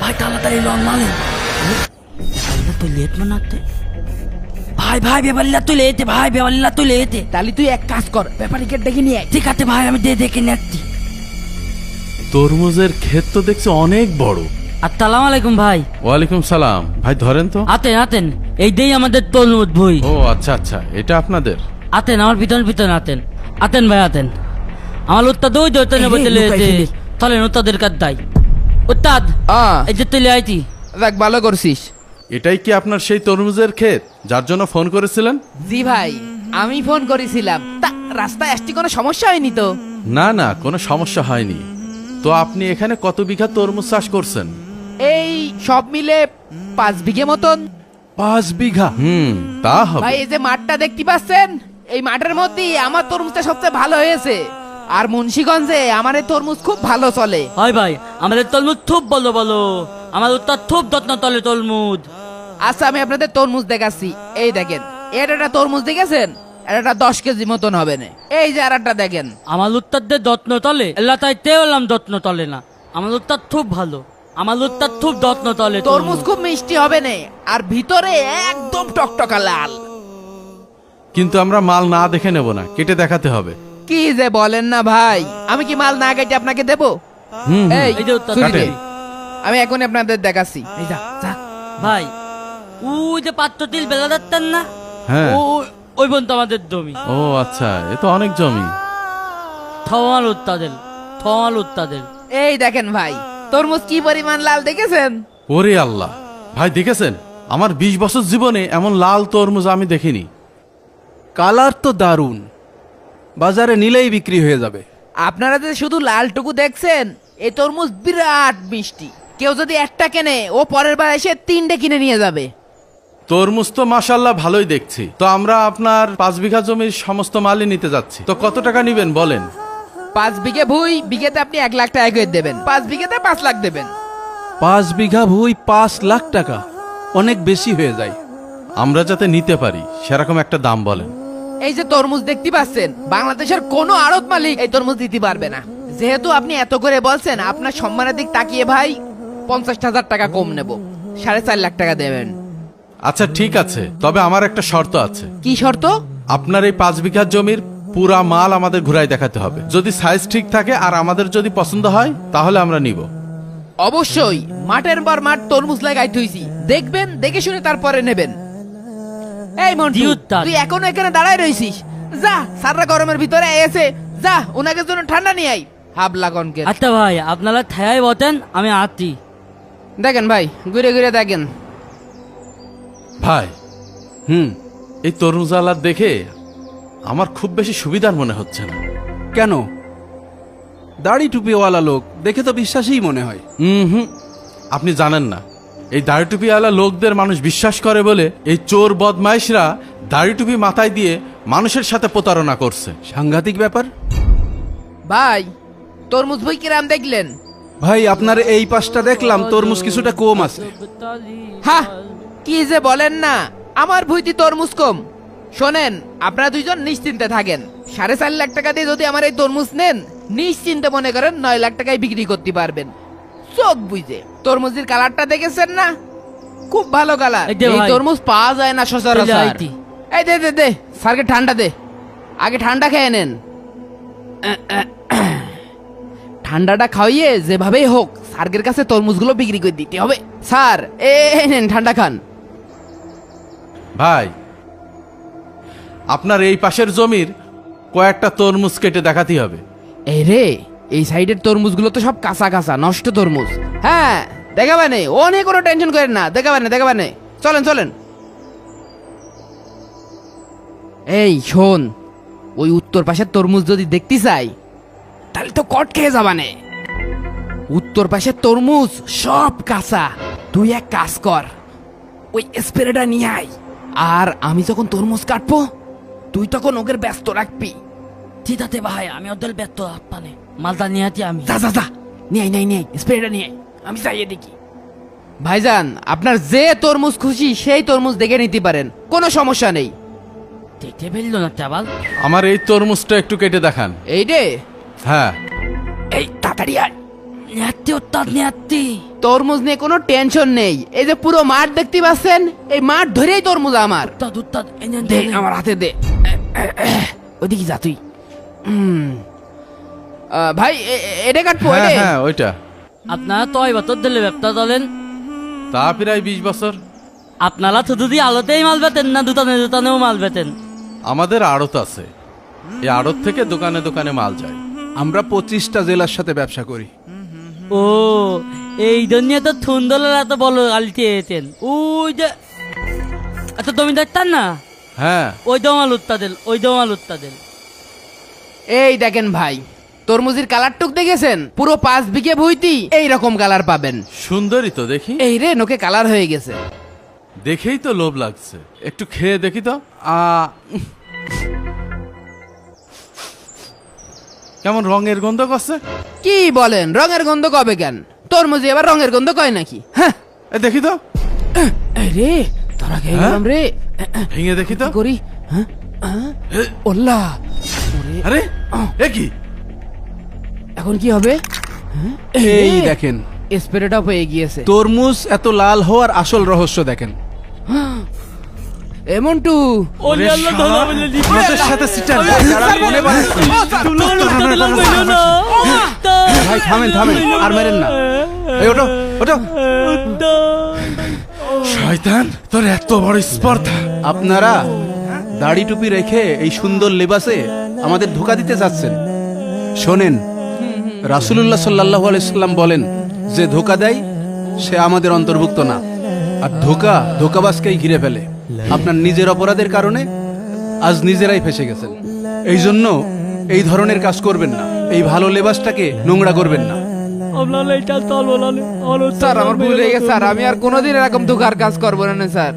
ভাই তাড়াতাড়ি লন মালেন তুই লেট মানাতে ভাই ভাই বেবাল্লা তুই লেতে ভাই বেবাল্লা তুই লেতে তাহলে তুই এক কাজ কর, ব্যাপারীকে ডেকে নিয়ে আয়। ঠিক আছে ভাই আমি দেখে নেচ্ছি। তরমুজের ক্ষেত তো দেখছি অনেক বড়। আসসালামু আলাইকুম ভাই। ওয়ালাইকুম সালাম। ভাই ধরেন তো। আতেন আতেন এই দেই আমাদের তরমুজ ভুই। ও আচ্ছা আচ্ছা, এটা আপনাদের? আতেন আমার পিছন পিছন আতেন আতেন ভাই আতেন আমার উত্তাদ ওই দইতে নেবো এই, চলে লুকাই ফেলি। তাহলে উত্তাদের কাজ দাই উত্তাদ এই যে তুলে আইতি। দেখ ভালো করছিস। এটাই কি আপনার সেই তরমুজের ক্ষেত যার জন্য ফোন করেছিলেন? জি ভাই, আমি ফোন করেছিলাম। তা রাস্তায় আসতে কোনো সমস্যা হয়নি তো? না না, কোনো সমস্যা হয়নি। তো আপনি এখানে কত বিঘা তরমুজ চাষ করছেন? এই সব মিলে 5 বিঘে মতন। 5 বিঘা? তা হবে। ভাই এই যে মাঠটা দেখতে পাচ্ছেন, এই মাঠের মধ্যে আমার তরমুজটা সবচেয়ে ভালো হয়েছে। আর মুন্সিগঞ্জে আমার এই তরমুজ খুব ভালো চলে। হয় ভাই আমাদের তরমুজ খুব বলো বলো, আমার উত্তাদ খুব যত্ন তলে তরমুজ। আচ্ছা আমি আপনাদের তরমুজ দেখাচ্ছি। এই দেখেন, এর একটা তরমুজ দেখেছেন, এটা 10 কেজি মতন হবে না। এই যে আর একটা দেখেন। আমার উত্তাদের যত্ন তলে এলাকায় তেলাম যত্ন তলে না। আমার উত্তাদ খুব ভালো, আমার উত্তাদ খুব যত্ন তলে। তরমুজ খুব মিষ্টি হবে না, আর ভিতরে একদম টকটকা লাল। কিন্তু আমরা মাল না দেখে নেব না, কেটে দেখাতে হবে। কি যে বলেন না ভাই, আমি কি মাল না কেটে আপনাকে দেবো? এই এই যে উত্তাদ ছুরি দে। কাটেন। আমি এখন আপনাদের দেখাচ্ছি। এই যা যা। ভাই ওই যে পাত্র তিল বেলা যাচ্ছেন না, হ্যাঁ। ওই পর্যন্ত আমাদের জমি। ও আচ্ছা, এ তো অনেক জমি। থমাল উত্তাদের থমাল উত্তাদের। এই দেখেন ভাই, তরমুজ কি পরিমাণ লাল দেখেছেন? ওরে আল্লাহ, ভাই দেখেছেন? আমার 20 বছর জীবনে এমন লাল তরমুজ আমি দেখিনি। কালার তো দারুণ, বাজারে নিলেই বিক্রি হয়ে যাবে। আপনারা যে শুধু লালটুকু দেখছেন, এই তরমুজ বিরাট মিষ্টি। কেউ যদি একটা কেনে, ও পরের বার এসে 3টে কিনে নিয়ে যাবে। তরমুজ তো মাশাআল্লাহ ভালোই দেখছি। তো আমরা আপনার 5 বিঘা জমির সমস্ত মালই নিতে যাচ্ছি। তো কত টাকা নিবেন বলেন? 5 বিঘে ভুই, বিঘেতে আপনি 1 লাখ টাকা করে দেবেন। 5 বিঘেতে 5 লাখ দেবেন। 5 বিঘা ভুই 5 লাখ টাকা, অনেক বেশি হয়ে যায়। আমরা যাতে নিতে পারি সেরকম একটা দাম বলেন। এই যে তরমুজ দেখতে পাচ্ছেন, বাংলাদেশের কোনো আড়ত মালিক এই তরমুজ দিতে পারবে না। যেহেতু আপনি এত করে বলছেন, আপনার সম্মানের দিক তাকিয়ে ভাই 50,000 টাকা কম নেব। 4.5 লাখ টাকা দেবেন। আচ্ছা ঠিক আছে, তবে আমার একটা শর্ত আছে। কি শর্ত? আপনার এই 5 বিঘা জমির পুরা মাল আমাদের ঘুরাই দেখাতে হবে। যদি সাইজ ঠিক থাকে আর আমাদের যদি পছন্দ হয় তাহলে আমরা নিব। অবশ্যই, মাঠের পর মাঠ তরমুজ লাগাই থইছি, দেখবেন, দেখে শুনে তারপরে নেবেন। এই মন্টু, জি উত্তাদ। তুই এখনো এখানে দাঁড়ায় রইছিস? যা, সারা গরমের ভিতরে এসে যা, ওনাকে জন্য ঠান্ডা নিয়ে আই। হাবলা কনকে। আচ্ছা ভাই আপনারা ঠায় বতেন, আমি আছি। দেখেন ভাই, ঘুরে ঘুরে দেখেন। ভাই, হুম, এই তরমুজ আলাদ দেখে আমার খুব বেশি সুবিধার মনে হচ্ছে না। কেন? দাড়ি টুপিওয়ালা লোক দেখে তো বিশ্বাসই মনে হয়। হুম, আপনি জানেন না, এই দাড়ি টুপিওয়ালা লোকদের মানুষ বিশ্বাস করে বলে এই চোর বদমাইশরা দাড়ি টুপি মাথায় দিয়ে মানুষের সাথে প্রতারণা করছে। সাংঘাতিক ব্যাপার। ভাই, তরমুজ বই কিরাম দেখলেন? ভাই আপনার এই পাশটা দেখলাম তরমুজ কিছুটা কম আছে। হা, কি যে বলেন না, আমার ভুইতি তরমুজ কম। শোনেন, আপনারা দুইজন নিশ্চিন্তে থাকেন। 4.5 লাখ টাকা দিয়ে যদি আমার এই তরমুজ নেন, নিশ্চিন্তে মনে করেন 9 লাখ টাকায় বিক্রি করতে পারবেন। চোখ বুঝে। তরমুজের কালারটা দেখেছেন না? খুব ভালো কালার। এই যে এই ভাই, তরমুজ পাওয়া যায় না এই যে সচরাচর। আইতি। এই দে দে দে, স্যারকে ঠান্ডা দে। আগে ঠান্ডা খেয়ে নেন। ঠান্ডাটা খাওয়িয়ে যেভাবেই হোক স্যারের কাছে তরমুজগুলো বিক্রি করে দিতে হবে। স্যার, এই নেন ঠান্ডা খান। ভাই, আপনার এই পাশের জমির কয়েকটা তরমুজ কেটে দেখাতে হবে। এই রে, এই সাইডের তরমুজগুলো তো সব কাঁচা কাঁচা নষ্ট তরমুজ। হ্যাঁ, দেখাবানে, অনেক কোনো টেনশন করেন না, দেখাবানে। চলেন চলেন। এই শোন, ওই উত্তর পাশের তরমুজ যদি দেখতে চাই, তাহলে তো কট খেয়ে যাবানে। উত্তর পাশের তরমুজ সব কাঁচা। তুই এক কাজ কর, ওই স্প্রেটা নিয়ে আয়। আর আমি যখন তরমুজ কাটবো, তুই তখন ওকে ব্যস্ত রাখবি। ঠিক আছে ভাই, আমি ওদের ব্যর্থ পানে মালটা নিয়ে আছি আমি। যা যা যা, নিয়ে আয় স্প্রেটা নিয়ে আয়, আমি চাইয়ে দেখি। ভাইজান, আপনার যে তরমুজ খুশি সেই তরমুজ দেখে নিতে পারেন, কোনো সমস্যা নেই। দেখতে ফেললো না চাবাল। আমার এই তরমুজটা একটু কেটে দেখান। এই রে, হ্যাঁ। এই তাড়াতাড়ি আয়। নিয়াত্তি ওস্তাদ নিয়াত্তি। তরমুজ নিয়ে কোনো টেনশন নেই। এই যে পুরো মাঠ দেখতে পাচ্ছেন, এই মাঠ ধরেই তরমুজ আমার। ওস্তাদ ওস্তাদ এনেন দে এনেন। আমার হাতে দে। ওদিকে যা তুই। ভাই এটা কাটবো হ্যাঁ এটা? হ্যাঁ ওইটা। আপনারা তো ওই বছর দিলে ব্যবসা চলেন, তা প্রায় 20 বছর। আপনারা শুধু দিয়ে আলোতেই মাল বেতেন না দোকানেও মাল বেতেন? আমাদের আড়ত আছে, এই আড়ত থেকে দোকানে দোকানে মাল যায়। আমরা 25টা জেলার সাথে ব্যবসা করি। ও এই জন্য তো থুন্দলের এত বড় আলতে এতেন। ওই যে এত জমি দেখতেন না, হ্যাঁ ওই দমাল উত্তাদের। এই দেখেন ভাই, তরমুজের কালার টুক দেখেছেন? পুরো 5 বিঘে ভুইতি এইরকম কালার পাবেন। সুন্দরই তো দেখি। এই রে নোকে কালার হয়ে গেছে। দেখেই তো লোভ লাগছে, একটু খেয়ে দেখি তো। কেমন রঙের গন্ধ করছে। কি বলেন, রঙের গন্ধ কবে কেন? তরমুজে এবার রঙের গন্ধ কয় নাকি? হ্যাঁ এ দেখি তো, এই রে তোরা খেয়ে হ্যাঁ? গেলাম রে। ভেঙে দেখি তো। কি করি? হ্যাঁ ওল্লা, আরে এ কি? এখন কি হবে? এই দেখেন, স্প্রেটা হয়ে গিয়েছে। তরমুজ এত লাল হওয়ার আসল রহস্য দেখেন। এমনটু ওরে শালা, আমাদের সাথে সিটার। ভাই থামেন থামেন, আর মেরেন না। এই ওঠো ওঠো। শয়তান, তোর এত বড় স্পর্ধা। আপনারা দাড়ি টুপি রেখে এই সুন্দর লেবাসে আমাদের ধোকা দিতে চাচ্ছেন। শোনেন, রাসূলুল্লাহ সাল্লাল্লাহু আলাইহি সাল্লাম বলেন, যে ধোকা দেয় সে আমাদের অন্তর্ভুক্ত না, আর ধোকা ধোকাবাজকেই ঘিরে ফেলে। আপনার নিজের অপরাধের কারণে আজ নিজেরাই ফেসে গেছেন। এই জন্য এই ধরনের কাজ করবেন না, এই ভালো লেবাসটাকে নোংরা করবেন না। স্যার আমার ভুল হয়ে গেছে স্যার, আমি আর কোনোদিন এরকম ধোকার কাজ করবো না স্যার।